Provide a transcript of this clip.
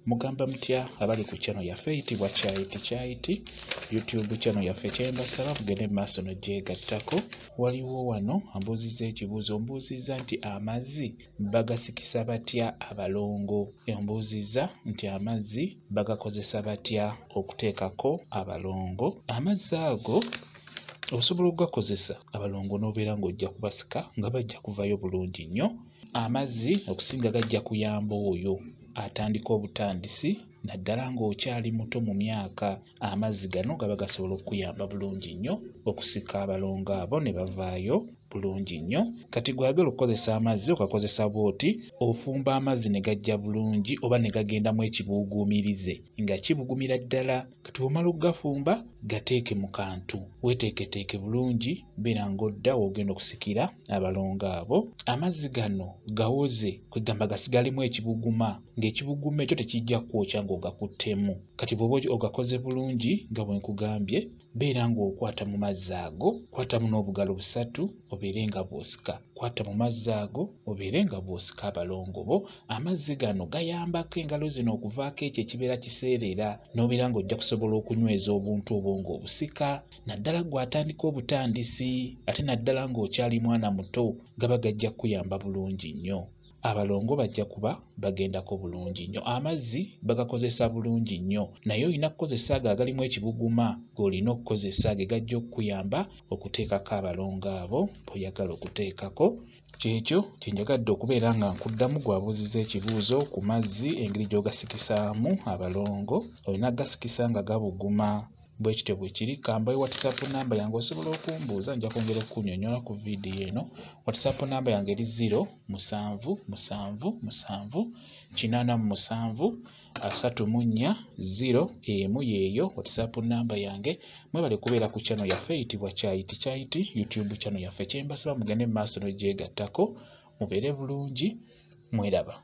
mugamba mutya abali ku channel yaffe eyitibwa Kyayiti YouTube channel yaffe kyembasaba mugende mu maaso n'ogyegattako. Waliwo wano ambuuzizza ekibuuzo, mbuuzizza nti amazzi bagasikisa batya abalongo? Embuuzizza nti amazzi bagakozesa batya okuteekako abalongo? Amazzi ago osobola okugakozesa abalongo n'obeera ng'ojja kubasika nga bajja kuvayo bulungi nnyo. Amazzi okusinga gajja kuyamba oyo atandika obutandisi naddala ng'okyali muto mu myaka. Amazzi gano gaba gasobola okuyamba bulungi nnyo okusika abalongo abo ne bavaayo bulungi nnyo. Kati gwagala okukozesa amazzi okakozesa bw'oti, ofumba amazzi ne gajja bulungi oba ne gagendamu ekibuuguumirize nga kibugumira ddala. Kati bw'omala okugafumba gateeke mu kantu, weeteeketeeke bulungi, beera ng'odda w'ogenda okusikira abalongo abo. Amazzi gano gawoze, kwegamba gasigalemu ekibuguma, ng'ekibuguma ekyo tekijja kwokya ng'ogakuttemu. Kati bw'oba ogakoze bulungi nga bwe nkugambye, beera ng'okwata mu mazzi ago, kwatamu n'obugalo busatu obeere nga bw'osika. Kwata mu mazzi ago obeere nga bw'osika abalongo bo. Amazzi gano gayambako engalo zino okuvaako ekyo ekibeera kiseerera, n'obeera ng'ojja kusobola okunyweza obuntu obwo ng'obusika. Naddala gw'atandika obutandisi ate naddala ng'okyali mwana muto, gaba gajja kuyamba bulungi nnyo. Abalongo bajja kuba bagendako bulungi nnyo. Amazzi bagakozesa bulungi nnyo, naye olina kukozesa ago agalimu ekibuguma g'olina okukozesa ge gajja okukuyamba okuteekako abalongo abo b'oyagala okuteekako. Kyekyo kyenjagadde okubeera nga nkuddamu gwabuuzizza ekibuuzo ku mazzi, engeri gy'ogasikisaamu abalongo. Olina gasikisa nga gabuguma. Bwe kityo bwe kiri. Kambaye WhatsApp namba yange osobola okumbuuza, nja kwongera okunnyonnyola ku vidiyo eno. WhatsApp namba yange eri 07778734 yeeyo WhatsApp namba yange. Mwebale kubeera ku channel yaffe eyitibwa Kyayiti YouTube channel yaffe. Kyembasaba mugende mu maaso n'ogyegattako, mubeere bulungi, mweraba.